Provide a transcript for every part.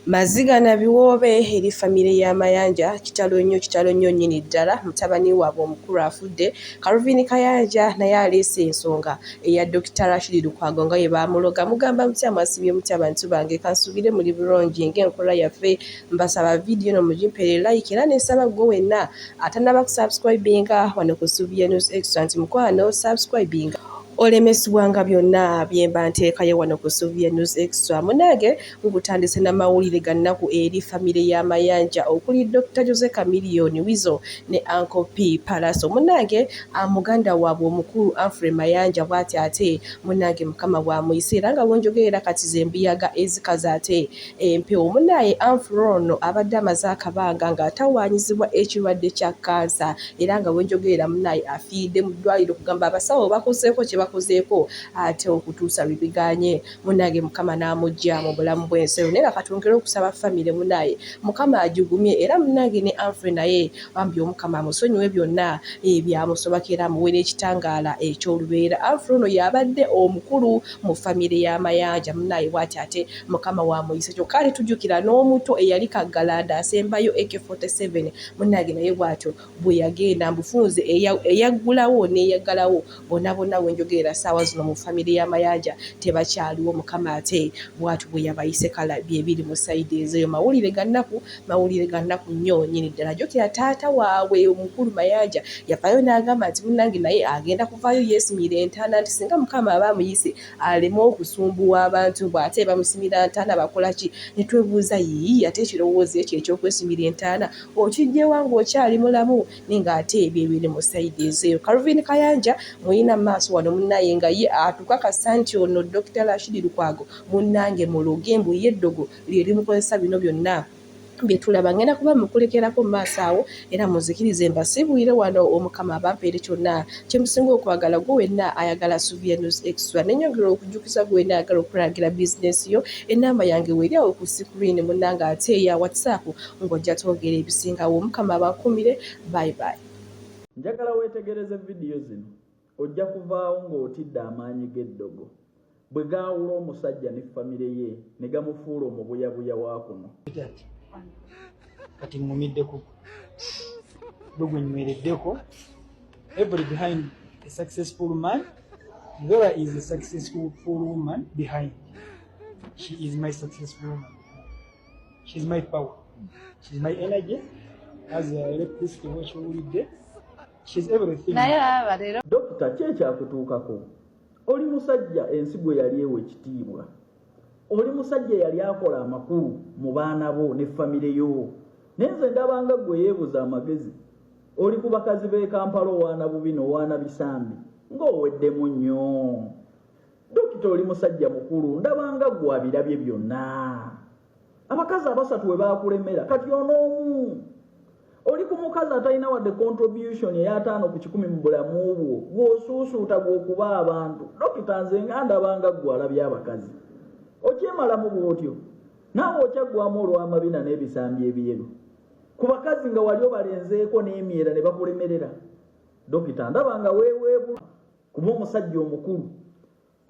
Maziga nabiwombe eri famire ya Mayanja kitalo nnyo nnyini ddala mutabani waabwe omukulu afudde. Calvin Kayanja naye aleese ensonga eya Dr. Rashid Lukwago nga ye baamuloga mugamba mutya mwasibye mutya abantu bange kansubire muri bulungi ng'enkola yaffe mbasaba vidiyo no mugimpere like era nesaba gwe wenna atanaba kusubscribinga wano ku Subiya News Extra nti mukwano subscribinga olemesibwanga byonna byemba nteekayo wano ku Subiya News Extra. Munange ngutandise n'amawulire ga nnaku eri famire ya Mayanja okuli Dr. Jose Chameleone Wizo ne Uncle P Palaso. Munange muganda waabwe omukulu Anfre Mayanja bw'ati ate munange mukama bw'amuyise era nga bw'enjogerera kati ze mbuyaga ezikaza ate empewo. Munaye Anfre ono abadde amaze akabanga ng'atawaanyizibwa ekirwadde kya kansa era nga bw'enjogerera munaye afiiridde mu ddwaliro kugamba abasawo bakozeeko kye bakozeeko ate okutuusa lwe biganye. Munange mukama n'amugya mu bulamu bw'enseero naye nga katwongere okusaba famire munaye mukama agigumye era munange ne Anfre naye bambi omukama amusonyiwe byonna byamusobako era amuwe n'ekitangaala eky'olubeera. Anfre ono y'abadde omukulu mu famire ya Mayanja munaye bw'ati ate mukama wamuyise kyokka ate tujjukira n'omuto eyali kaggalanda asembayo AK47 munange naye bw'atyo bwe yagenda mbufunze eyaggulawo n'eyaggalawo bonna wenjogerera ssaawa zino mu famire ya Mayanja tebakyaliwo. Mukama ate bw'atyo bwe yabayise kala byebiri mu sayidi ezeyo. Mawulire ga nnaku nnyo nnyini ddala. Jjukira taata waabwe omukulu Mayanja yafaayo n'agamba nti munnange naye agenda kuvaayo yeesimira entaana nti singa mukama aba amuyise aleme okusumbuwa abantu bw'ate bamusimira ntaana bakola ki. Ne twebuuza yii ate ekirowoozo ekyo eky'okwesimira entaana okijjewa ng'okyali mulamu naye ng'ate ebyo ebiri mu sayidi ezeyo. Calvin Kayanja muyina maaso wano munnaye nga ye atukakasa nti ono Dr. Rashid Lukwago munnange muloge mbu ye eddogo lye limukozesa bino byonna byetulaba. Ngenda kuba mukulekerako mu maaso awo era muzikirize mbasiibulire wano omukama abampeere kyonna kyemusinga okwagala gwe wenna ayagala Subiya News Extra. Nenyongera okujjukiza gwe wenna ayagala okulagira bizinesi yo ennamba yange weeri awo ku screen munnange ate eya WhatsApp ng'ojja twogera ebisingawo. Omukama abankumire. Bye bye. Njagala weetegereze vidiyo zino ojja kuvaawo ng'otidde amaanyi g'eddogo bwe gaawula omusajja ne famire ye ne gamufuula omubuyabuya wa kuno. Kati nkumiddeko gwe gwe nywereddeko. Every behind a successful man there is a successful woman behind. She is my successful woman. She is my power. She is my energy. As a electricity wakiwulidde. She is everything. Dokita ki ekyakutuukako? Oli musajja ensigo yali ewa ekitiibwa. Oli musajja yali akola amakulu mu baana bo ne famire yo. Nenze ndabanga gwe yeebuza amagezi. Oli ku bakazi b'e Kampala owaana bubi n'owaana bisambi ng'oweddemu nnyo. Dokita oli musajja mukulu ndabanga gwe abirabye byonna. Abakazi abasatu we baakulemera kati onoomu. Oli ku mukazi atalina wadde contribution eya 5 ku 10 mu bulamu bwo gw'osuusuuta gw'okuba abantu. Dokita nze nga ndabanga gwe alabye abakazi. Okyemalamu bw'otyo naawe okyaggwamu olw'amabina n'ebisambi ebyeru ku bakazi nga wali obalenzeeko n'emyera ne bakulemerera. Dokita ndabanga weeweebu kuba omusajja omukulu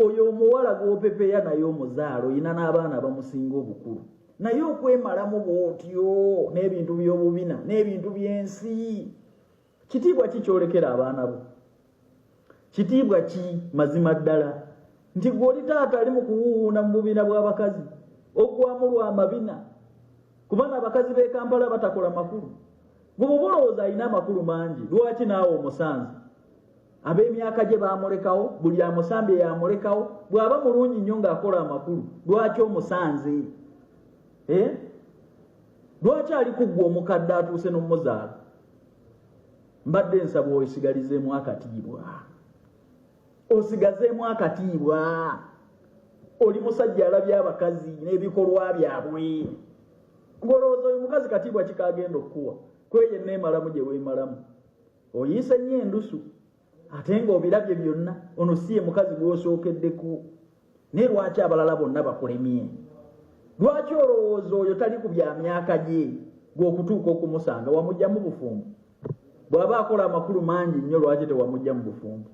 oyo omuwala gw'opepeya naye omuzaalo oyina n'abaana abamusinga obukulu naye okwemalamu bw'otyo n'ebintu by'obubina n'ebintu by'ensi. Kitiibwa ki kyolekera abaana bo? Kitiibwa ki mazima ddala nti gw'oli taata ali mu kuwuuna mu bubina bw'abakazi oggwamu lw'amabina kuba n'abakazi b'e Kampala batakola makulu. Gwe bw'oba olowooza alina amakulu mangi lwaki naawe omusanze? Ab'emyaka gye baamulekawo buli amusambye yamulekawo. Bw'aba mulungi nnyo ng'akola amakulu lwaki omusanze? Lwaki ali ku ggwe omukadde atuuse n'omuzaala? Mbadde nsaba osigalizeemu akatiibwa. Osigazeemu akatiibwa. Oli musajja alabye abakazi n'ebikolwa byabwe. Ng'olowooza oyo mukazi katiibwa kikagenda okukuwa kweye neemalamu gye weemalamu. Oyiise nnyo endusu ate ng'obirabye byonna ono si ye mukazi gw'osookeddeko. Naye lwaki abalala bonna bakulemye? Lwaki olowooza oyo tali ku bya myaka gye gw'okutuuka okumusanga wamugya mu bufumbo? Bw'aba akola amakulu mangi nnyo lwaki tewamugya mu bufumbo?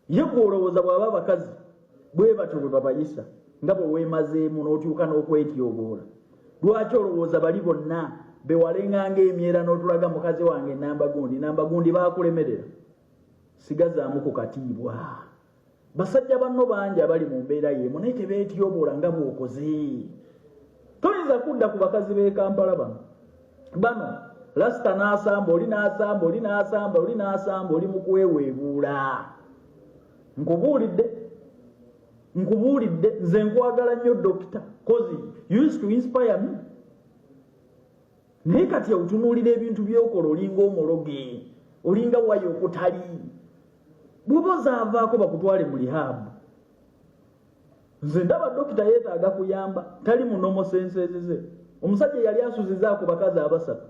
Ye gw'olowooza bw'aba abakazi bwe batyo bwe babayisa nga bwe weemazeemu n'otuuka n'okwetyoboola lwaki olowooza bali bonna bewalenganga emyera n'otulaga mukazi wange nambagundi bakulemerera sigazaamu ku katiibwa basajja banno bangi abali mu mbeera yeemu naye tebeetyoboola nga bw'okoze toyinza kudda ku bakazi b'e Kampala bano lasita n'asamba oli n'asamba oli mu kweweebuula nkubuulidde nze nkwagala nnyo dokita cause you used to inspire me naye kati otunuulira ebintu byokola olinga omologe olinga wayo okutali bw'oba ozaavaako bakutwale mu lihabu nze ndaba dokita yeetaaga kuyamba tali munomo sensezeze omusajja yali asuziza ku bakazi abasatu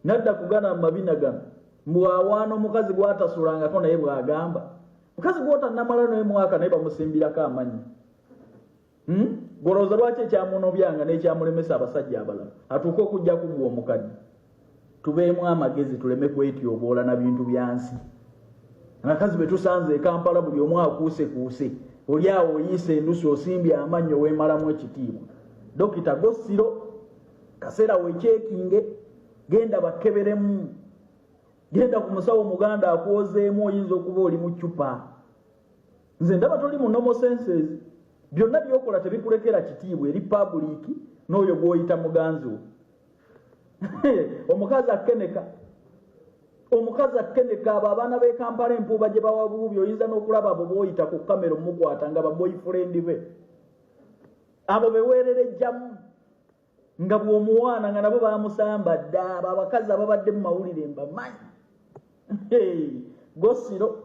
nadda kugana mu mabina gano mbwawaana omukazi gw'atasulangako naye bw'agamba mukazi gw'otannamala naye mwaka naye bamusimbirako amannya golowooza lwaki ekyamunobyanga n'ekyamulemesa abasajja abalala atuuke okujja kugwa omukadde tubeemu amagezi tuleme kwetyoboola na bintu bya nsi abakazi be tusanze e Kampala buli omu akuusekuuse oli awo oyiise endusi osimbye amannyo weemalamu ekitiibwa dokita Gosiro kaseera weekyekinge genda bakeberemu genda ku musawo muganda akwozeemu oyinza okuba oli mu ccupa nze ndaba toli mu normal senses byonna byokola tebikulekera kitiibwa eri public n'oyo gw'oyita muganzi wo omukazi akeneka abo abaana b'e Kampala empuuba gye bawa buubi oyinza n'okulaba abo b'oyita ku kamera omukwata nga baboyfriend be abo beweererejjamu nga bw'omuwaana nga nabo bamusamba dda abo abakazi ababadde mu mawulire mbamanyi Gosiro